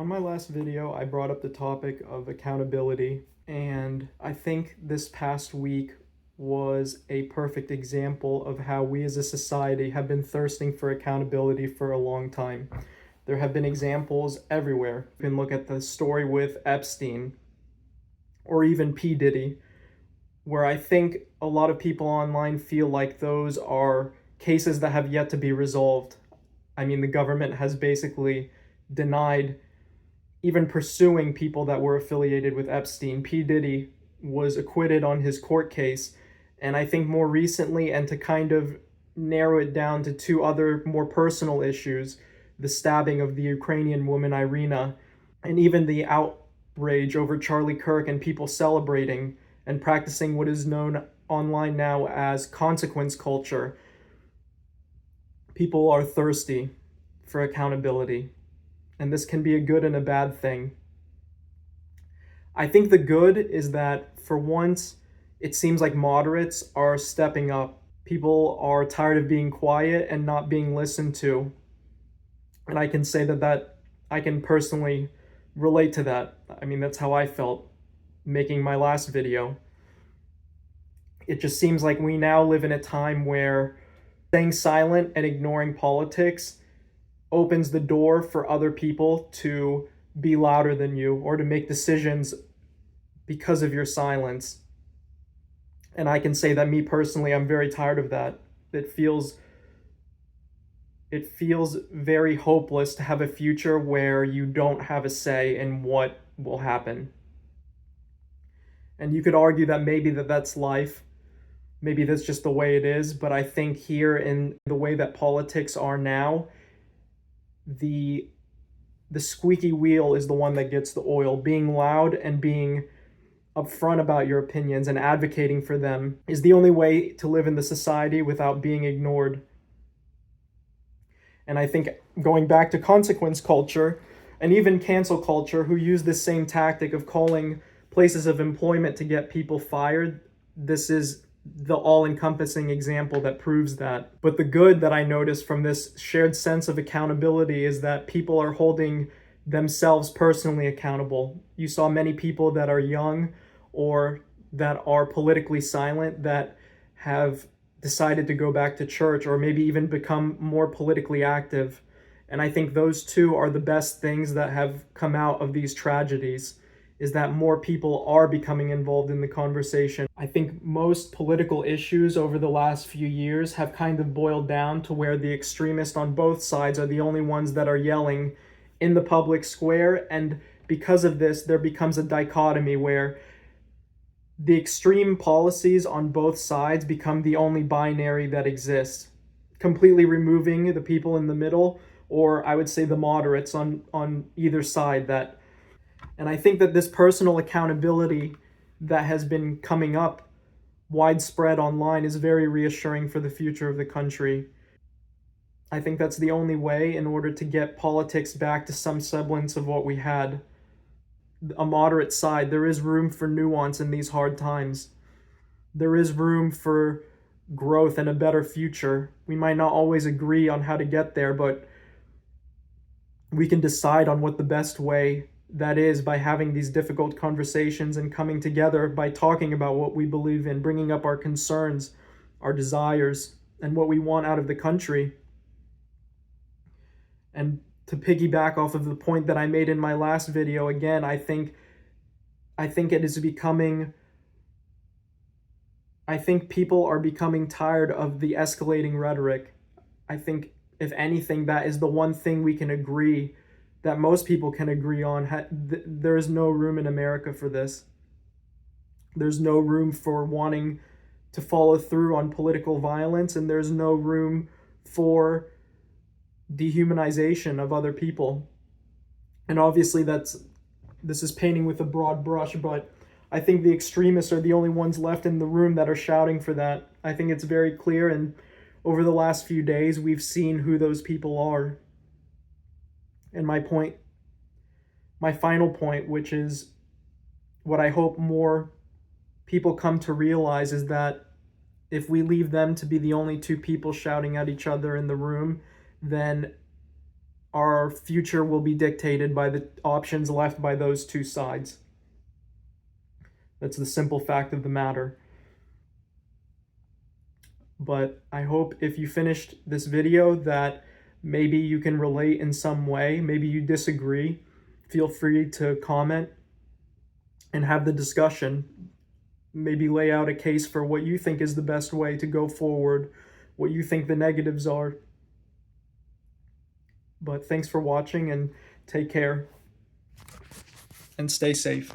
On my last video, I brought up the topic of accountability, and I think this past week was a perfect example of how we as a society have been thirsting for accountability for a long time. There have been examples everywhere. You can look at the story with Epstein or even P. Diddy, where I think a lot of people online feel like those are cases that have yet to be resolved. I mean, the government has basically denied even pursuing people that were affiliated with Epstein. P. Diddy was acquitted on his court case, and I think more recently, and to kind of narrow it down to two other more personal issues, the stabbing of the Ukrainian woman Irina, and even the outrage over Charlie Kirk and people celebrating and practicing what is known online now as consequence culture. People are thirsty for accountability, and this can be a good and a bad thing. I think the good is that for once, it seems like moderates are stepping up. People are tired of being quiet and not being listened to. And I can say that I can personally relate to that. I mean, that's how I felt making my last video. It just seems like we now live in a time where staying silent and ignoring politics opens the door for other people to be louder than you or to make decisions because of your silence. And I can say that me personally, I'm very tired of that. It feels very hopeless to have a future where you don't have a say in what will happen. And you could argue that maybe that's life. Maybe that's just the way it is, but I think here in the way that politics are now, the squeaky wheel is the one that gets the oil. Being loud and being upfront about your opinions and advocating for them is the only way to live in the society without being ignored. And I think going back to consequence culture and even cancel culture, who use this same tactic of calling places of employment to get people fired, this is the all-encompassing example that proves that. But the good that I noticed from this shared sense of accountability is that people are holding themselves personally accountable. You saw many people that are young or that are politically silent that have decided to go back to church or maybe even become more politically active. And I think those two are the best things that have come out of these tragedies, is that more people are becoming involved in the conversation. I think most political issues over the last few years have kind of boiled down to where the extremists on both sides are the only ones that are yelling in the public square, and because of this, there becomes a dichotomy where the extreme policies on both sides become the only binary that exists, completely removing the people in the middle, or I would say the moderates on either side. And I think that this personal accountability that has been coming up widespread online is very reassuring for the future of the country. I think that's the only way in order to get politics back to some semblance of what we had. A moderate side. There is room for nuance in these hard times. There is room for growth and a better future. We might not always agree on how to get there, but we can decide on what the best way that is by having these difficult conversations and coming together by talking about what we believe in, bringing up our concerns, our desires, and what we want out of the country. And to piggyback off of the point that I made in my last video, again, I think it is becoming, I think people are becoming tired of the escalating rhetoric. I think, if anything, that is the one thing we can agree, that most people can agree on. There is no room in America for this. There's no room for wanting to follow through on political violence, and there's no room for dehumanization of other people. And obviously this is painting with a broad brush, but I think the extremists are the only ones left in the room that are shouting for that. I think it's very clear, and over the last few days, we've seen who those people are. And my final point, which is what I hope more people come to realize, is that if we leave them to be the only two people shouting at each other in the room, then our future will be dictated by the options left by those two sides. That's the simple fact of the matter. But I hope if you finished this video that maybe you can relate in some way. Maybe you disagree. Feel free to comment and have the discussion. Maybe lay out a case for what you think is the best way to go forward, what you think the negatives are. But thanks for watching, and take care and stay safe.